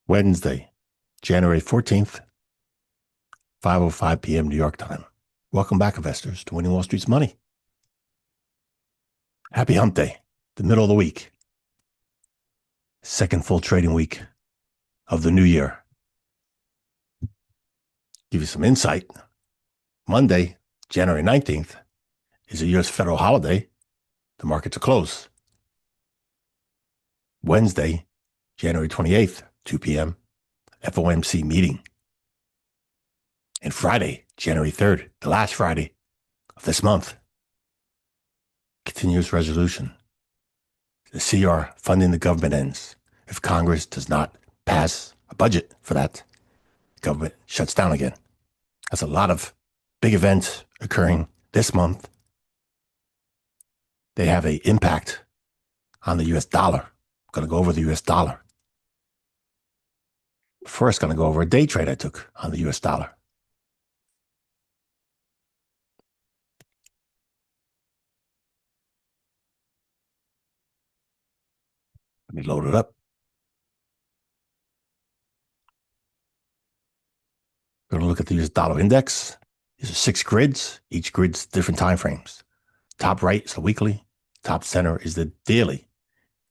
Wednesday, January 14th, 5:05 p.m. New York time. Welcome back, investors, to Winning Wall Street's Money. Happy hump day, the middle of the week. Second full trading week of the new year. Give you some insight. Monday, January 19th, is a U.S. federal holiday. The markets are closed. Wednesday, January 28th, 2 p.m., FOMC meeting. And Friday, January 3rd, the last Friday of this month, continuous resolution. The CR funding the government ends. If Congress does not pass a budget for that, the government shuts down again. That's a lot of big events occurring this month. They have an impact on the U.S. dollar. I'm going to go over the U.S. dollar. First, going to go over a day trade I took on the U.S. dollar. Let me load it up. Going to look at the U.S. dollar index. These are 6 grids. Each grid's different time frames. Top right is the weekly. Top center is the daily.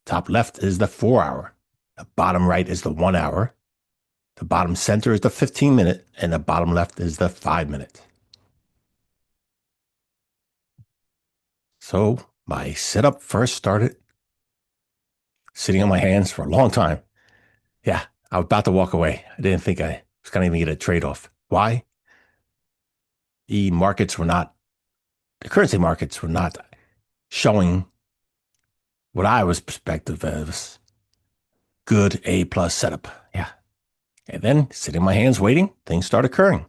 Top left is the 4-hour. The bottom right is the 1 hour. The bottom center is the 15-minute. And the bottom left is the 5-minute. So my setup first started sitting on my hands for a long time. Yeah, I was about to walk away. I didn't think I was going to even get a trade off. Why? The currency markets were not showing what I was perspective as good A+ setup. Yeah. And then sitting on my hands waiting, things start occurring.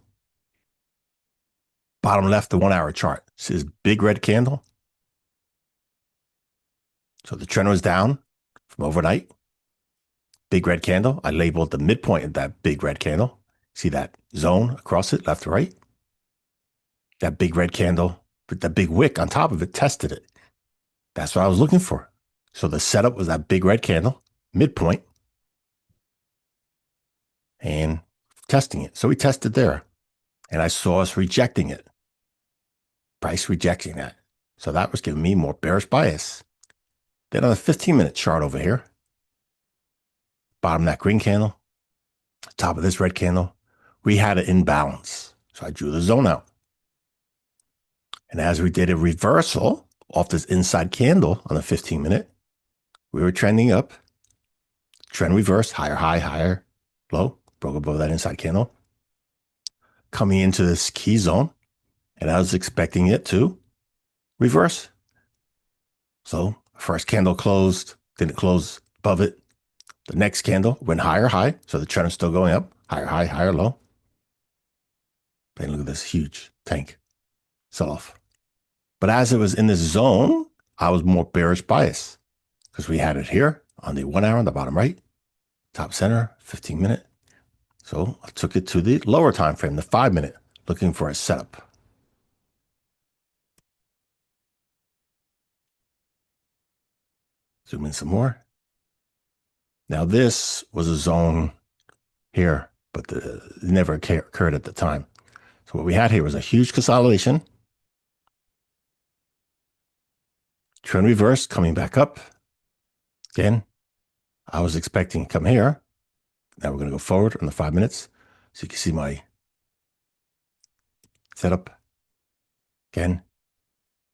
Bottom left, the 1-hour chart. See this big red candle? So the trend was down from overnight. Big red candle. I labeled the midpoint of that big red candle. See that zone across it, left to right? That big red candle, with that big wick on top of it, tested it. That's what I was looking for. So the setup was that big red candle, midpoint, and testing it. So we tested there, and I saw us rejecting it. Price rejecting that. So that was giving me more bearish bias. Then on the 15-minute chart over here, bottom of that green candle, top of this red candle, we had an imbalance. So I drew the zone out. And as we did a reversal off this inside candle on the 15-minute, we were trending up. Trend reversed, higher high, higher low, broke above that inside candle. Coming into this key zone, and I was expecting it to reverse. So first candle closed, didn't close above it. The next candle went higher high, so the trend is still going up, higher high, higher low. And look at this huge tank sell-off. But as it was in this zone, I was more bearish bias because we had it here on the 1 hour on the bottom right, top center, 15-minute. So I took it to the lower time frame, the 5-minute, looking for a setup. Zoom in some more. Now this was a zone here, but it never occurred at the time. So what we had here was a huge consolidation. Trend reverse coming back up. Again, I was expecting to come here. Now we're going to go forward on the 5 minutes. So you can see my setup. Again,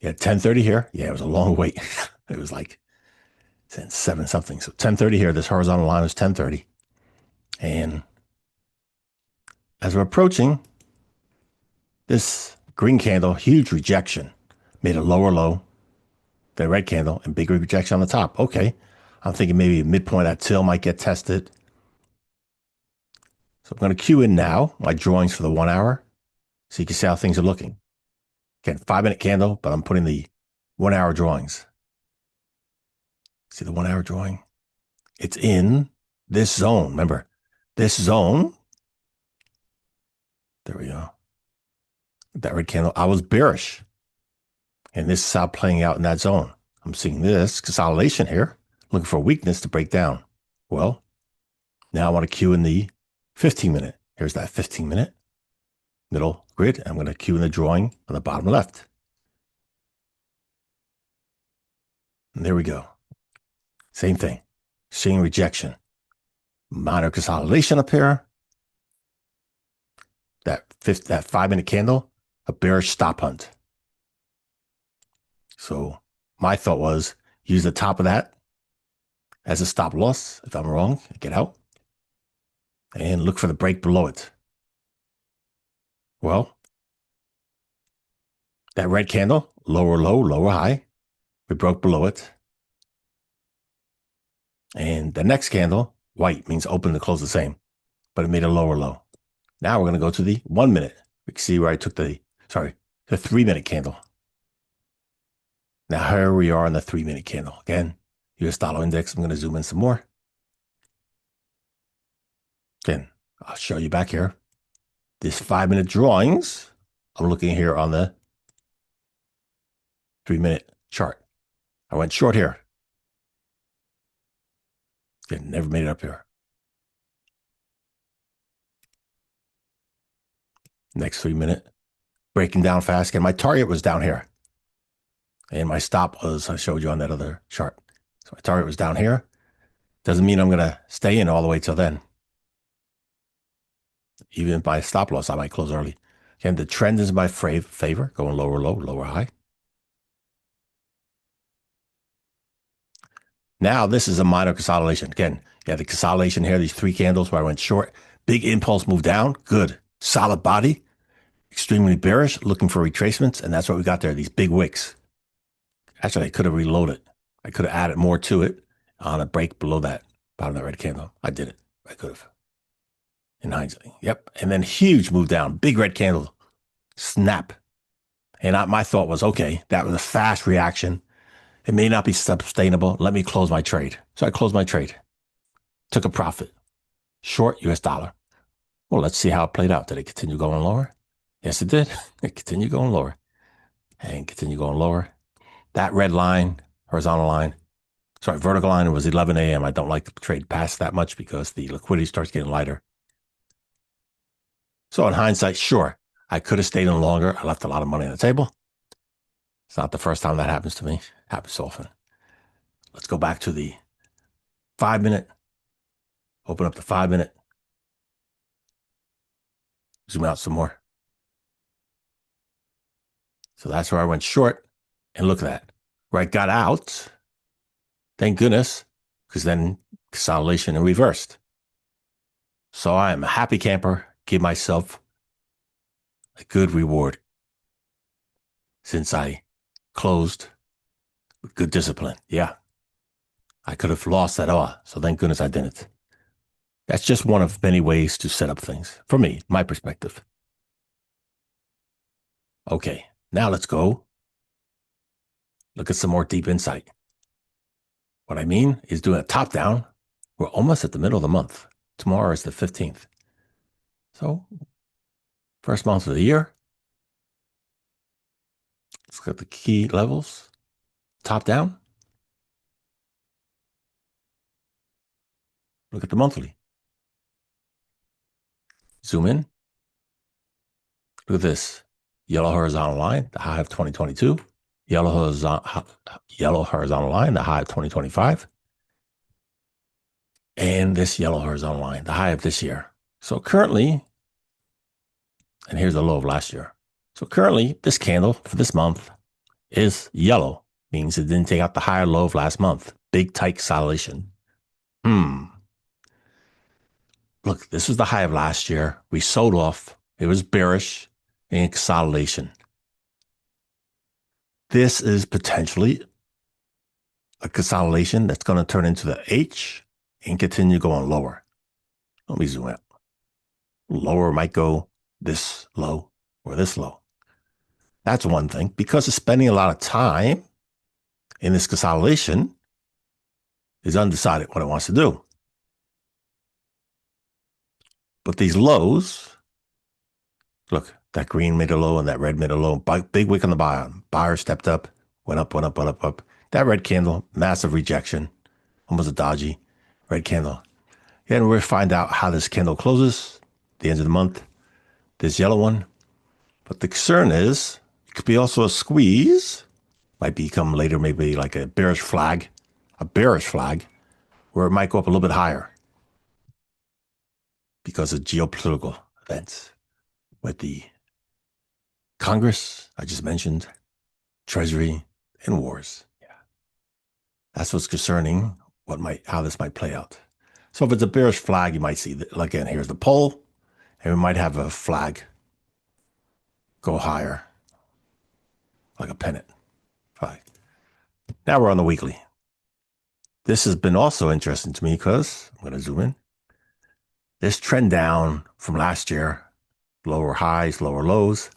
yeah, 10:30 here. Yeah, it was a long wait. It was like 7 something. So 10:30 here, this horizontal line was 10:30. And as we're approaching this green candle, huge rejection, made a lower low. The red candle and big rejection on the top. Okay. I'm thinking maybe midpoint at till might get tested. So I'm going to cue in now my drawings for the 1 hour so you can see how things are looking. Again, 5-minute candle, but I'm putting the 1 hour drawings. See the 1 hour drawing? It's in this zone. Remember, this zone. There we go. That red candle, I was bearish. And this is how playing out in that zone. I'm seeing this consolidation here, looking for weakness to break down. Well, Now I want to queue in the 15-minute. Here's that 15-minute middle grid. I'm going to queue in the drawing on the bottom left. And there we go. Same thing. Seeing rejection. Minor consolidation up here. That 5-minute candle, a bearish stop hunt. So my thought was use the top of that as a stop loss. If I'm wrong, get out and look for the break below it. Well, that red candle, lower low, lower high. We broke below it. And the next candle, white, means open to close the same, but it made a lower low. Now we're going to go to the 1 minute. We can see where I took the 3-minute candle. Now here we are on the 3-minute candle. Again, US dollar index. I'm going to zoom in some more. Again, I'll show you back here. This 5-minute drawings, I'm looking here on the 3-minute chart. I went short here. Again, never made it up here. Next 3-minute, breaking down fast. And my target was down here. And my stop was, I showed you on that other chart. So my target was down here. Doesn't mean I'm going to stay in all the way till then. Even by stop loss, I might close early. Again, the trend is in my favor, going lower low, lower high. Now this is a minor consolidation. Again, you have the consolidation here, these 3 candles where I went short. Big impulse move down. Good. Solid body. Extremely bearish, looking for retracements. And that's what we got there, these big wicks. Actually, I could have reloaded. I could have added more to it on a break below that, bottom of that red candle. I did it. I could have. In hindsight. Yep. And then huge move down. Big red candle. Snap. And my thought was, okay, that was a fast reaction. It may not be sustainable. Let me close my trade. So I closed my trade. Took a profit. Short US dollar. Well, let's see how it played out. Did it continue going lower? Yes, it did. It continued going lower. And continue going lower. That red line, horizontal line, vertical line, it was 11 a.m. I don't like to trade past that much because the liquidity starts getting lighter. So in hindsight, sure, I could have stayed in longer. I left a lot of money on the table. It's not the first time that happens to me. It happens so often. Let's go back to the 5-minute. Open up the 5-minute. Zoom out some more. So that's where I went short. And look at that. Where I got out. Thank goodness. Because then consolidation and reversed. So I am a happy camper. Give myself a good reward. Since I closed with good discipline. Yeah. I could have lost that all. So thank goodness I didn't. That's just one of many ways to set up things. For me, my perspective. Okay. Now let's go look at some more deep insight. What I mean is doing a top down. We're almost at the middle of the month. Tomorrow is the 15th. So first month of the year. Let's look at the key levels. Top down. Look at the monthly. Zoom in. Look at this. Yellow horizontal line, the high of 2022. Yellow horizontal line, the high of 2025. And this yellow horizontal line, the high of this year. So currently, and here's the low of last year. So currently, this candle for this month is yellow. Means it didn't take out the higher low of last month. Big tight consolidation. Look, this was the high of last year. We sold off. It was bearish and consolidation. This is potentially a consolidation that's going to turn into the H and continue going lower. Let me zoom out. Lower might go this low or this low. That's one thing. Because it's spending a lot of time in this consolidation, is undecided what it wants to do. But these lows, look, that green made a low and that red made a low. Big wick on the bottom. Buyer stepped up, went up, went up, went up, up. That red candle, massive rejection, almost a dodgy red candle. And we'll find out how this candle closes the end of the month, this yellow one. But the concern is it could be also a squeeze, might become later maybe like a bearish flag, where it might go up a little bit higher because of geopolitical events with the Congress, I just mentioned, Treasury, and wars. Yeah. That's what's concerning, how this might play out. So if it's a bearish flag, you might see that, again, here's the pole, and we might have a flag go higher, like a pennant flag. Now we're on the weekly. This has been also interesting to me because I'm going to zoom in. This trend down from last year, lower highs, lower lows,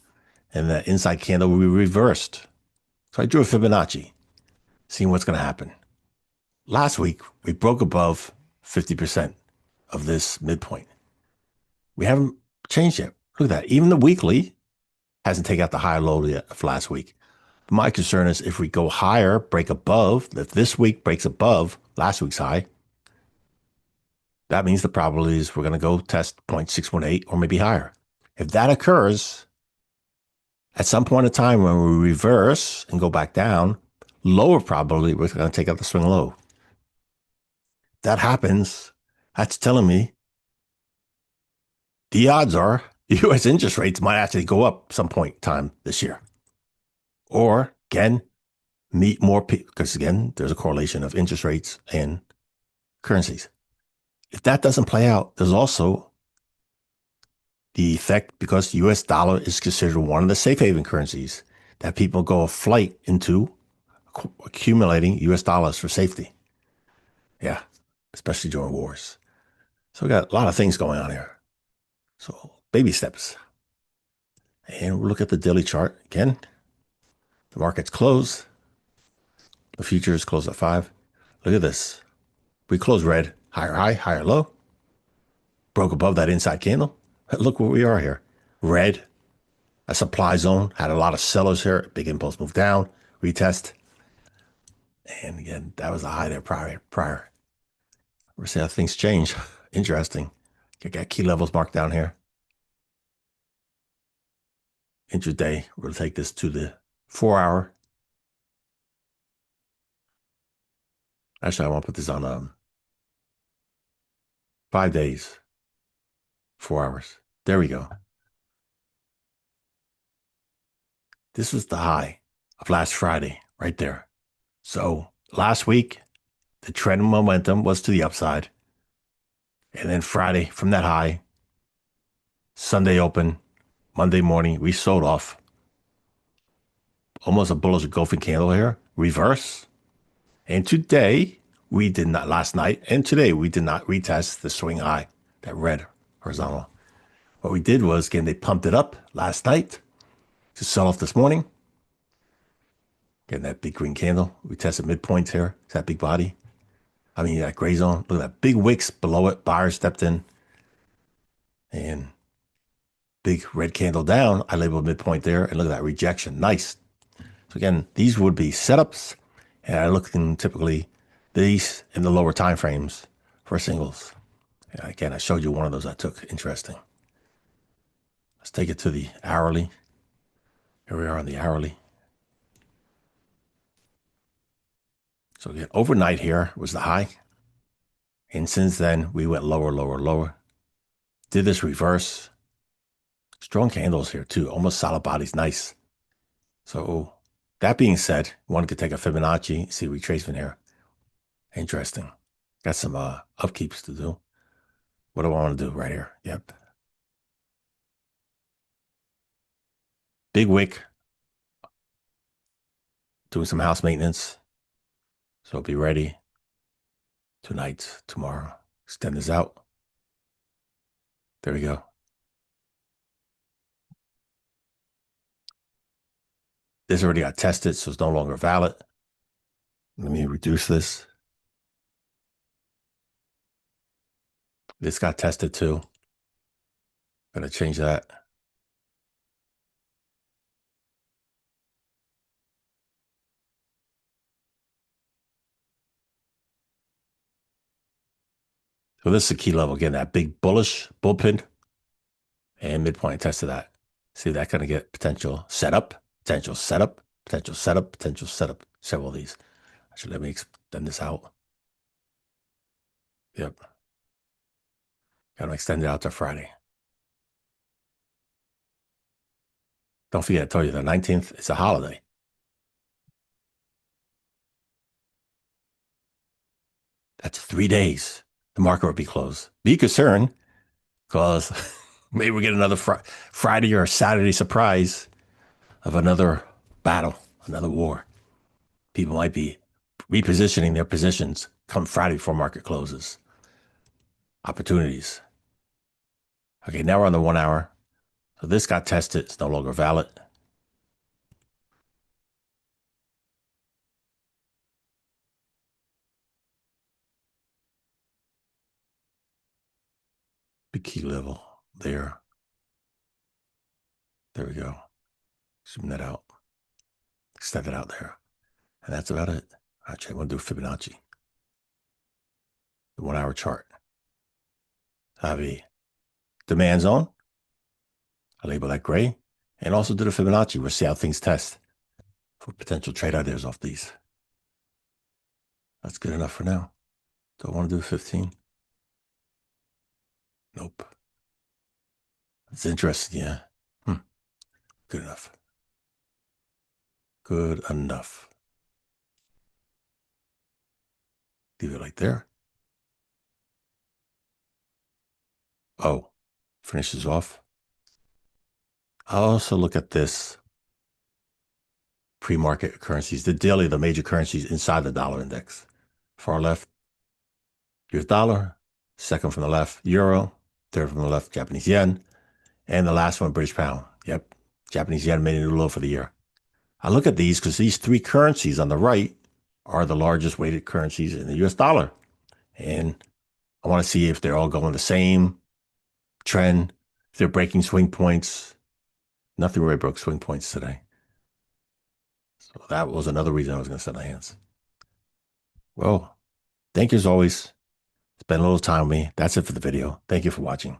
and the inside candle we reversed. So I drew a Fibonacci, seeing what's going to happen. Last week, we broke above 50% of this midpoint. We haven't changed yet. Look at that. Even the weekly hasn't taken out the high low yet of last week. But my concern is if we go higher, break above, if this week breaks above last week's high, that means the probability is we're going to go test 0.618 or maybe higher. If that occurs, at some point in time when we reverse and go back down, lower probability we're going to take out the swing low. If that happens, that's telling me the odds are the U.S. interest rates might actually go up some point in time this year. Or, again, meet more people, because again, there's a correlation of interest rates and currencies. If that doesn't play out, there's also the effect, because the US dollar is considered one of the safe haven currencies, that people go a flight into accumulating US dollars for safety. Yeah, especially during wars. So we got a lot of things going on here. So baby steps. And we'll look at the daily chart again. The market's closed. The futures closed at 5. Look at this. We closed red, higher high, higher low. Broke above that inside candle. Look where we are here. Red, a supply zone, had a lot of sellers here. Big impulse move down, retest. And again, that was a high there prior. We'll see how things change. Interesting. Got key levels marked down here. Intraday, we're going to take this to the 4-hour. Actually, I want to put this on 5 days, 4 hours. There we go. This was the high of last Friday, right there. So last week, the trend momentum was to the upside. And then Friday, from that high, Sunday open, Monday morning, we sold off. Almost a bullish engulfing candle here, reverse. And today, we did not, last night, and today, we did not retest the swing high, that red horizontal. What we did was, again, they pumped it up last night to sell off this morning. Getting that big green candle. We tested midpoints here. It's that big body. I mean, that gray zone. Look at that big wicks below it. Buyers stepped in. And big red candle down. I labeled midpoint there. And look at that rejection. Nice. So again, these would be setups. And I look in typically these in the lower time frames for singles. And again, I showed you one of those I took. Interesting. Let's take it to the hourly. Here we are on the hourly. So again, overnight here was the high. And since then, we went lower, lower, lower. Did this reverse. Strong candles here too. Almost solid bodies. Nice. So that being said, one could take a Fibonacci, see retracement here. Interesting. Got some upkeeps to do. What do I want to do right here? Yep. Big wick. Doing some house maintenance. So be ready tonight, tomorrow. Extend this out. There we go. This already got tested, so it's no longer valid. Let me reduce this. This got tested too. Gonna change that. So this is a key level. Again, that big bullish bullpen and midpoint test of that. See that kind of get potential setup, potential setup, potential setup, potential setup. Several of these. Actually, let me extend this out. Yep. Got to extend it out to Friday. Don't forget, I told you the 19th, it's a holiday. That's 3 days. The market will be closed. Be concerned because maybe we get another Friday or Saturday surprise of another battle, another war. People might be repositioning their positions come Friday before market closes. Opportunities. Okay, now we're on the 1 hour. So this got tested. It's no longer valid. Big key level there. There we go. Zoom that out. Extend it out there. And that's about it. Actually, I want to do Fibonacci. The 1 hour chart. I have a demand zone. I label that gray. And also do the Fibonacci. We'll see how things test for potential trade ideas off these. That's good enough for now. Do I want to do 15? Nope. It's interesting, yeah. Good enough. Good enough. Leave it like there. Oh, finishes off. I'll also look at this pre-market currencies, the daily, the major currencies inside the dollar index. Far left, US dollar. Second from the left, euro. Third from the left, Japanese yen. And the last one, British pound. Yep, Japanese yen made a new low for the year. I look at these because these three currencies on the right are the largest weighted currencies in the US dollar. And I want to see if they're all going the same trend, if they're breaking swing points. Nothing really broke swing points today. So that was another reason I was going to set my hands. Well, thank you as always. Spend a little time with me. That's it for the video. Thank you for watching.